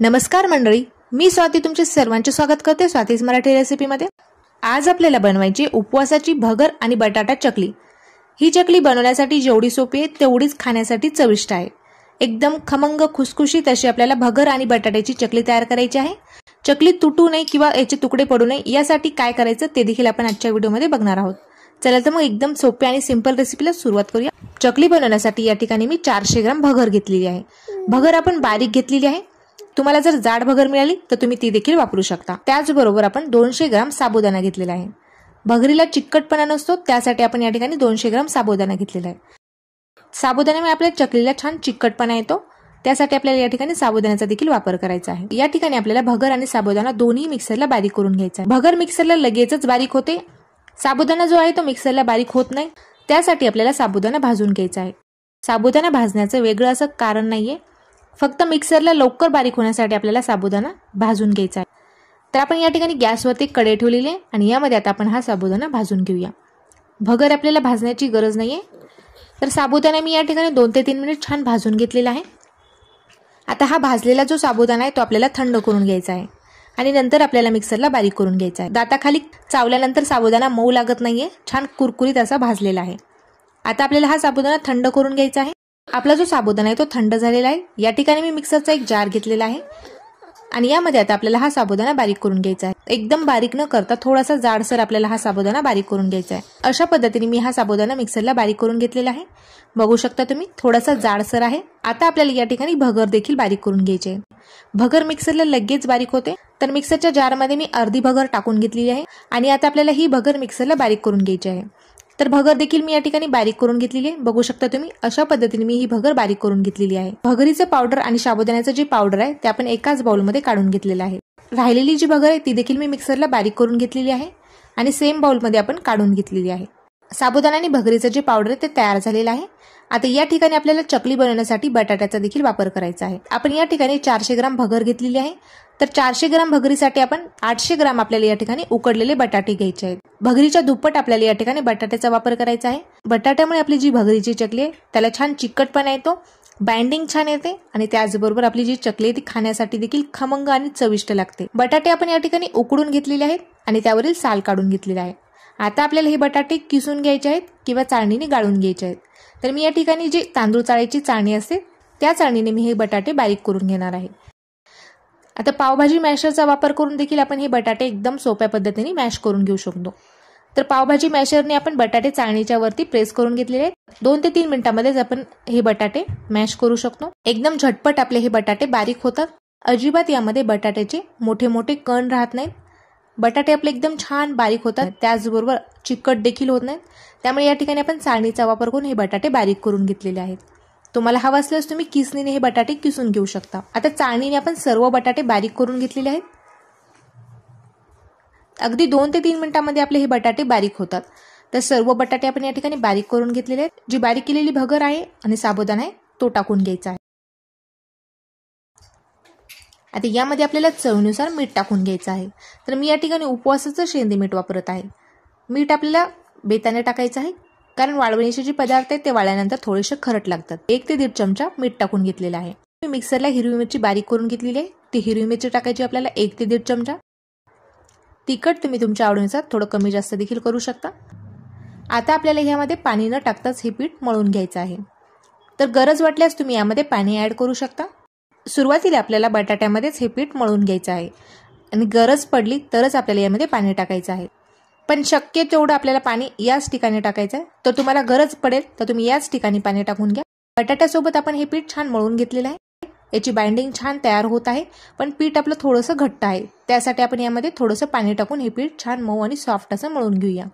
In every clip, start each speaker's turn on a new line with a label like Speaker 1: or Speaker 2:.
Speaker 1: नमस्कार मंडळी, मी स्वाती तुमचे सर्वांचे स्वागत करते स्वातीज मराठी रेसिपीमध्ये। आज आपल्याला बनवायची उपवासाची भगर आणि बटाटा चकली। ही चकली बनवण्यासाठी जेवढी सोपी आहे तेवढीच खाण्यासाठी चविष्ट आहे। एकदम खमंग खुसखुशीत अशी आपल्याला भगर आणि बटाट्याची चकली तयार करायची आहे। चकली तुटू नये किंवा याचे तुकडे पडू नये यासाठी काय करायचं ते देखील आपण आजच्या व्हिडिओमध्ये बघणार आहोत। चला तर मग एकदम सोपी आणि सिंपल रेसिपीला सुरुवात करूया। चकली बनवण्यासाठी या ठिकाणी मी 400 ग्रॅम भगर घेतलेली आहे। भगर आपण बारीक घेतलेली आहे। तुम्हाला जर जाड भगर मिळाली तर तुम्ही ती देखील वापरू शकता। त्याचबरोबर आपण 200 ग्रॅम साबुदाणा घेतलेला आहे। भगरीला चिकटपणा नसतो त्यासाठी आपण या ठिकाणी 200 ग्रॅम साबुदाणा घेतलेला आहे। साबुदाण्यामुळे आपल्या चकलीला छान चिकटपणा येतो, त्यासाठी आपल्याला या ठिकाणी साबुदाण्याचा देखील वापर करायचा आहे। या ठिकाणी आपल्याला भगर आणि साबुदाणा दोन्ही मिक्सरला बारीक करून घ्यायचा आहे। भगर मिक्सरला लगेचच बारीक होते, साबुदाणा जो आहे तो मिक्सरला बारीक होत नाही, त्यासाठी आपल्याला साबुदाणा भाजून घ्यायचा आहे। साबुदाणा भाजण्याचं वेगळं असं कारण नाहीये, फक्त मिक्सरला लवकर बारीक होण्यासाठी आपल्याला साबुदाणा भाजून घ्यायचा आहे। तर आपण या ठिकाणी गॅसवरती कढई ठेवलेली आहे आणि यामध्ये आता आपण हा साबुदाणा भाजून घेऊया। भगर आपल्याला भाजण्याची गरज नाहीये, तर साबुदाणा मी या ठिकाणी 2 ते 3 मिनिट छान भाजून घेतलेला आहे। आता हा भाजलेला जो साबुदाणा आहे तो आपल्याला थंड करून घ्यायचा आहे आणि नंतर आपल्याला मिक्सरला बारीक करून घ्यायचा आहे। दाताखाली चावल्यानंतर साबुदाणा मऊ लागत नाहीये, छान कुरकुरीत असा भाजलेला आहे। आता आपल्याला हा साबुदाणा थंड करून घ्यायचा आहे। आपला जो साबुदाणा आहे तो थंड झालेला आहे। या ठिकाणी मी मिक्सरचा एक जार घेतलेला आहे आणि यामध्ये आता आपल्याला हा साबुदाणा बारीक करून घ्यायचा आहे। एकदम बारीक न करता थोडासा जाडसर आपल्याला हा साबुदाणा बारीक करून घ्यायचा आहे। अशा पद्धतीने मी हा साबुदाणा मिक्सरला बारीक करून घेतलेला आहे। बघू शकता तुम्ही थोडासा जाडसर आहे। आता आपल्याला या ठिकाणी भगर देखील बारीक करून घ्यायची आहे। भगर मिक्सरला लगेच बारीक होते, तर मिक्सरच्या जारमध्ये मी अर्धी भगर टाकून घेतलेली आहे आणि आता आपल्याला ही भगर मिक्सरला बारीक करून घ्यायची आहे। तर भगर देखील मी या ठिकाणी बारीक करून घेतलेली आहे। बघू शकता तुम्ही अशा पद्धतीने मी ही भगर बारीक करून घेतलेली आहे। भगरीचं पावडर आणि साबुदाण्याचं जे पावडर आहे ते आपण एकाच बाउलमध्ये काढून घेतलेलं आहे। राहिलेली जी भगर आहे ती देखील मी मिक्सरला बारीक करून घेतलेली आहे आणि सेम बाउलमध्ये आपण काढून घेतलेली आहे। साबुदाणा आणि भगरीचं जे पावडर आहे ते तयार झालेलं आहे। आता या ठिकाणी आपल्याला चकली बनवण्यासाठी बटाट्याचा देखील वापर करायचा आहे। आपण या ठिकाणी 400 ग्रॅम भगर घेतलेली आहे, तर 400 ग्रॅम भगरीसाठी आपण 800 ग्रॅम आपल्याला या ठिकाणी उकडलेले बटाटे घ्यायचे आहेत। भगरीच्या दुप्पट आपल्याला या ठिकाणी बटाट्याचा वापर करायचा आहे। बटाट्यामुळे आपली जी भगरीची चकली आहे त्याला छान चिकटपणा येतो, बाइंडिंग छान येते आणि त्याचबरोबर आपली जी चकली आहे ती खाण्यासाठी देखील खमंग आणि चविष्ट लागते। बटाटे आपण या ठिकाणी उकडून घेतलेले आहेत आणि त्यावरील साल काढून घेतलेला आहे। आता आपल्याला हे बटाटे किसून घ्यायचे आहेत किंवा चाळणीने गाळून घ्यायचे आहेत। तर मी या ठिकाणी जी तांदूळ चाळायची चाळणी असते त्या चाळणीने मी हे बटाटे बारीक करून घेणार आहे। आता पावभाजी मॅशरचा वापर करून देखील आपण हे बटाटे एकदम सोप्या पद्धतीने मॅश करून घेऊ शकतो। तर पावभाजी मॅशरने आपण बटाटे चाळणीच्या वरती प्रेस करून घेतलेले आहेत। 2 ते 3 मिनिटांमध्येच आपण हे बटाटे मॅश करू शकतो। एकदम झटपट आपले हे बटाटे बारीक होतात। अजिबात यामध्ये बटाट्याचे मोठे मोठे कण राहत नाहीत। बटाटे आपले एकदम छान बारीक होतात, त्याचबरोबर चिकट देखील होत नाहीत। त्यामुळे या ठिकाणी आपण चाळणीचा वापर करून हे बटाटे बारीक करून घेतलेले आहेत। तुम्हाला हवं असल्यास तुम्ही किसणीने हे बटाटे किसून घेऊ शकता। आता चाळणीने आपण सर्व बटाटे बारीक करून घेतलेले आहेत। अगदी 2 ते 3 मिनिटांमध्ये आपले हे बटाटे बारीक होतात। तर सर्व बटाटे आपण या ठिकाणी बारीक करून घेतलेले आहेत। जी बारीक केलेली भगर आहे आणि साबुदाणा आहे तो टाकून घ्यायचा आहे। आता यामध्ये आपल्याला चवीनुसार मीठ टाकून घ्यायचं आहे। तर मी या ठिकाणी उपवासाचं शेंदे मीठ वापरत आहे। मीठ आपल्याला बेताने टाकायचं आहे, कारण वाळवणीचे जे पदार्थ आहेत ते वाळल्यानंतर थोडेसे खरट लागतात। 1 ते 1.5 चमचा मीठ टाकून घेतलेला आहे। मी मिक्सरला हिरवी मिरची बारीक करून घेतलेली आहे, ती हिरवी मिरची टाकायची आपल्याला 1 ते 1.5 चमचा। तिखट तुम्ही तुमच्या आवडीनुसार थोडं कमी जास्त देखील करू शकता। आता आपल्याला यामध्ये पाणी न टाकताच हे पीठ मळून घ्यायचं आहे। तर गरज वाटल्यास तुम्ही यामध्ये पाणी ऍड करू शकता। सुरुवातीला आपल्याला बटाट्यामध्येच हे पीठ मळून घ्यायचं आहे आणि गरज पडली तरच आपल्याला यामध्ये पाणी टाकायचं आहे, पण शक्य तेवढं आपल्याला पाणी याच ठिकाणी टाकायचं आहे। तर तुम्हाला गरज पडेल तर तुम्ही याच ठिकाणी पाणी टाकून घ्या। बटाट्यासोबत आपण हे पीठ छान मळून घेतलेलं आहे। याची बाइंडिंग छान तयार होत आहे, पण पीठ आपलं थोडंसं घट्ट आहे, त्यासाठी आपण यामध्ये थोडंसं पाणी टाकून हे पीठ छान मऊ आणि सॉफ्ट असं मळून घेऊया।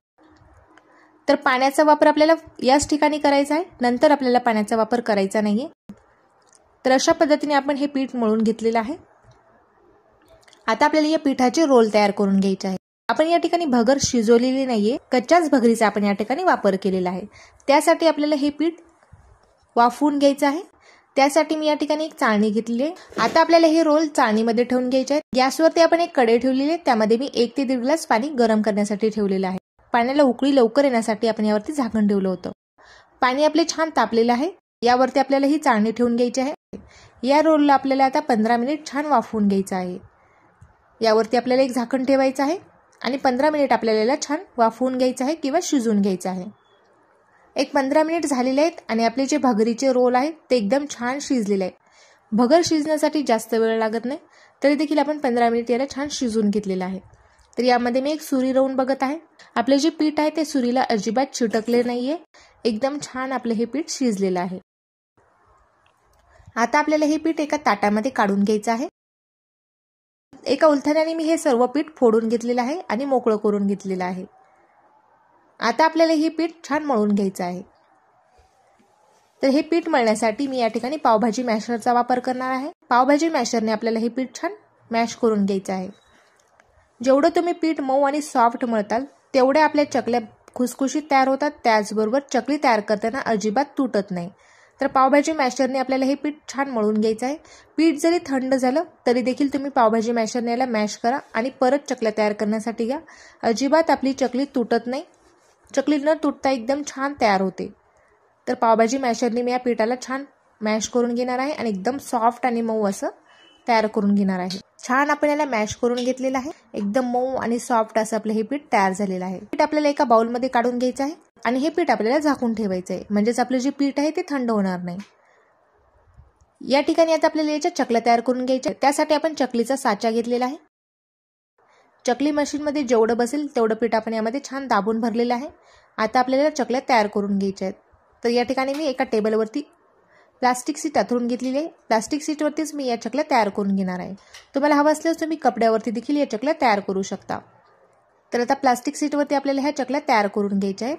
Speaker 1: तर पाण्याचा वापर आपल्याला याच ठिकाणी करायचा आहे, नंतर आपल्याला पाण्याचा वापर करायचा नाहीये। तर अशा पद्धतीने आपण हे पीठ मळून घेतलेलं आहे। आता आपल्याला या पिठाचे रोल तयार करून घ्यायचे आहे। आपण या ठिकाणी भगर शिजवलेली नाहीये, कच्च्याच भगरीचा आपण या ठिकाणी वापर केलेला आहे। त्यासाठी आपल्याला हे पीठ वाफवून घ्यायचं आहे। त्यासाठी मी या ठिकाणी एक चाळणी घेतलेली आहे। आता आपल्याला हे रोल चाळणीमध्ये ठेवून घ्यायचे आहेत। गॅसवरती आपण एक कढई ठेवलेली आहे, त्यामध्ये मी 1 ते 1.5 ग्लास पाणी गरम करण्यासाठी ठेवलेलं आहे। पाण्याला उकळी लवकर येण्यासाठी आपण यावरती झाकण ठेवलं होतं। पाणी आपले छान तापलेलं आहे। यावरती आपल्याला ही चाळणी ठेवून घ्यायची आहे। या रोलला आपल्याला आता 15 मिनिट छान वाफवून घ्यायचं आहे. यावरती आपल्याला एक झाकण ठेवायचं आहे आणि 15 मिनिट आपल्याला छान वाफवून घ्यायचं आहे किंवा शिजवून घ्यायचं आहे. एक 15 मिनिट झालेले आहेत आणि आपले जे भगरीचे रोल आहेत ते एकदम छान शिजलेले आहेत. भगर शिजण्यासाठी जास्त वेळ लागत नाही, तरी देखील आपण 15 मिनिट याला छान शिजवून घेतलेलं आहे. तर यामध्ये मी एक सुरी रोवून बघत आहे. आपले जे पीठ आहे ते सुरीला अजिबात चिटकले नाहीये. एकदम छान आपले हे पीठ शिजलेलं आहे. आता आपल्याला हे पीठ एका ताटामध्ये काढून घ्यायचं आहे. एका उलथण्याने मी हे सर्व पीठ फोडून घेतलेलं आहे आणि मोकळं करून घेतलेलं आहे. आता आपल्याला हे पीठ छान मळून घ्यायचं आहे. तर हे पीठ मळण्यासाठी मी या ठिकाणी पावभाजी मॅशरचा वापर करणार आहे. पावभाजी मॅशरने आपल्याला हे पीठ छान मॅश करून घ्यायचं आहे. जेवढं तुम्ही पीठ मऊ आणि सॉफ्ट मळताल तेवढे आपल्या चकल्या खुसखुशीत तयार होतात. त्याचबरोबर चकली तयार करताना अजिबात तुटत नाही. तर पावभाजी मॅशरने आपल्याला हे पीठ छान मळून घ्यायचं आहे. पीठ जरी थंड झालं तरी देखील तुम्ही पावभाजी मॅशरने याला मॅश करा आणि परत चकल्या तयार करण्यासाठी घ्या. अजिबात आपली चकली तुटत नाही. चकली न तुटता एकदम छान तयार होते. तर पावभाजी मॅशरने मी या पिठाला छान मॅश करून घेणार आहे आणि एकदम सॉफ्ट आणि मऊ असं तयार करून घेणार आहे. छान आपण याला मॅश करून घेतलेलं आहे. एकदम मऊ आणि सॉफ्ट असं आपलं हे पीठ तयार झालेलं आहे. पीठ आपल्याला एका बाउलमध्ये काढून घ्यायचं आहे आणि हे पीठ आपल्याला झाकून ठेवायचं आहे, म्हणजेच आपलं जे पीठ आहे ते थंड होणार नाही. या ठिकाणी आता आपल्याला याच्या चकल्या तयार करून घ्यायच्या. त्यासाठी आपण चकलीचा साचा घेतलेला आहे. चकली मशीनमध्ये जेवढं बसेल तेवढं पीठ आपण यामध्ये छान दाबून भरलेलं आहे. आता आपल्याला चकल्या तयार करून घ्यायच्या आहेत. तर या ठिकाणी मी एका टेबलवरती प्लास्टिक सीट अंथरून घेतलेली आहे. प्लास्टिक सीटवरतीच मी या चकल्या तयार करून घेणार आहे. तुम्हाला हवं असल्यास तुम्ही कपड्यावरती देखील या चकल्या तयार करू शकता. तर आता प्लास्टिक सीटवरती आपल्याला ह्या चकल्या तयार करून घ्यायच्या आहेत.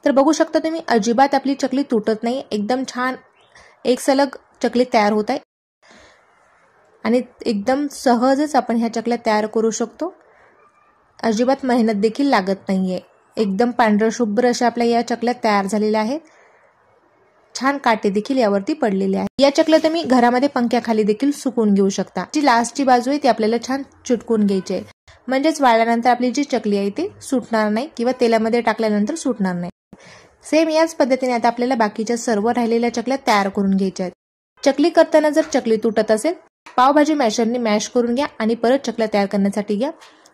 Speaker 1: तर बघू शकता तुम्ही अजिबात आपली चकली तुटत नाही. एकदम छान एक सलग चकली तयार होत आहे आणि एकदम सहजच आपण ह्या चकल्या तयार करू शकतो. अजिबात मेहनत देखील लागत नाहीये. एकदम पांढरं शुभ्र अशा आपल्या या चकल्या तयार झालेल्या आहेत. छान काटे देखील यावरती पडलेले आहेत. या चकल्या तुम्ही घरामध्ये पंख्याखाली देखील सुकवून घेऊ शकता. जी लास्टची बाजू आहे ती आपल्याला छान चिटकून घ्यायची आहे, म्हणजेच वाळल्यानंतर आपली जी चकली आहे ती सुटणार नाही किंवा तेलामध्ये टाकल्यानंतर सुटणार नाही. सेम याच पद्धतीने आता आपल्याला बाकीच्या सर्व राहिलेल्या चकल्या तयार करून घ्यायच्या आहेत. चकली करताना जर चकली तुटत असेल, पावभाजी मॅशरने मॅश करून घ्या आणि परत चकल्या तयार करण्यासाठी घ्या.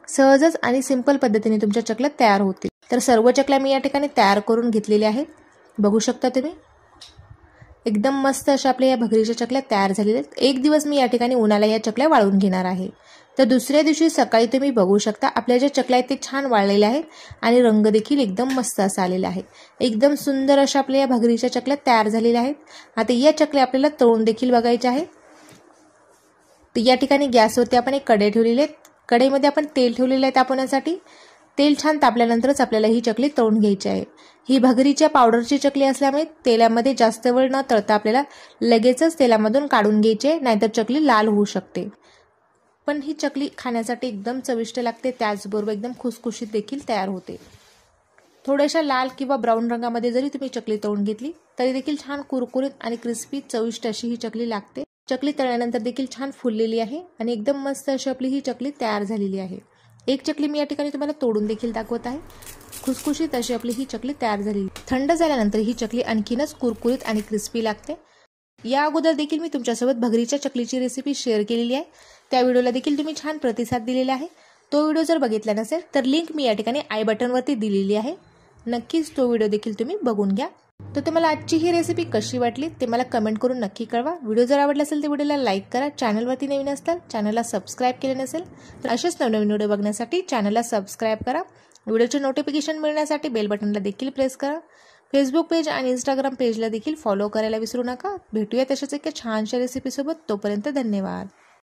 Speaker 1: सहजच आणि सिंपल पद्धतीने तुमच्या चकल्या तयार होतील. तर सर्व चकल्या मी या ठिकाणी तयार करून घेतलेल्या आहेत. बघू शकता तुम्ही एकदम मस्त अशा आपल्या या भगरीच्या चकल्या तयार झालेल्या आहेत. एक दिवस मी या ठिकाणी उन्हाला या चकल्या वाळून घेणार आहे. तर दुसऱ्या दिवशी सकाळी तुम्ही बघू शकता आपल्या ज्या चकल्या आहेत ते छान वाळलेल्या आहेत आणि रंग देखील एकदम मस्त असा आलेला आहे. एकदम सुंदर अशा आपल्या या भगरीच्या चकल्या तयार झालेल्या आहेत. आता या चकल्या आपल्याला तळून देखील बघायच्या आहेत. तर या ठिकाणी गॅसवरती आपण एक कढई ठेवलेली आहे. कढईमध्ये आपण तेल ठेवलेलं आहे तापवण्यासाठी. तेल छान तापल्यानंतरच आपल्याला ही चकली तळून घ्यायची आहे. ही भगरीच्या पावडरची चकली असल्यामुळे तेलामध्ये जास्त वेळ न तळता आपल्याला लगेचच तेलामधून काढून घ्यायची आहे, नाहीतर चकली लाल होऊ शकते. पण ही चकली खाण्यासाठी एकदम चविष्ट लागते. त्याचबरोबर एकदम खुसखुशीत देखील तयार होते. थोड्याशा लाल किंवा ब्राऊन रंगामध्ये जरी तुम्ही चकली तळून घेतली तरी देखील छान कुरकुरीत आणि क्रिस्पी चविष्ट अशी ही चकली लागते. चकली तळल्यानंतर देखील छान फुललेली आहे आणि एकदम मस्त अशी आपली ही चकली तयार झालेली आहे. एक चकली मी या ठिकाणी तुम्हाला तोडून देखील दाखवत आहे. खुसखुशीत अशी आपली ही चकली तयार झालेली. थंड झाल्यानंतर ही चकली आणखीनच कुरकुरीत आणि क्रिस्पी लागते. या अगोदर देखील मी तुमच्यासोबत भगरीच्या चकलीची रेसिपी शेअर केलेली आहे. त्या व्हिडिओला देखील तुम्ही छान प्रतिसाद दिलेला आहे. तो व्हिडिओ जर बघितला नसेल तर लिंक मी या ठिकाणी आय बटनवरती दिलेली आहे. नक्कीच तो व्हिडिओ देखील तुम्ही बघून घ्या. तर तुम्हाला आजची ही रेसिपी कशी वाटली ते मला कमेंट करून नक्की कळवा. व्हिडिओ जर आवडला असेल तर व्हिडिओला लाईक करा. चॅनलवरती नवीन असताल चॅनलला सबस्क्राईब केले नसेल तर असेच नवनवीन व्हिडिओ बघण्यासाठी चॅनलला सबस्क्राईब करा. व्हिडिओचे नोटिफिकेशन मिळण्यासाठी बेल बटनला देखील प्रेस करा. फेसबुक पेज आणि इंस्टाग्राम पेजला देखील फॉलो करायला विसरू नका. भेटूया तशाच एका छानशा रेसिपीसोबत. तोपर्यंत धन्यवाद.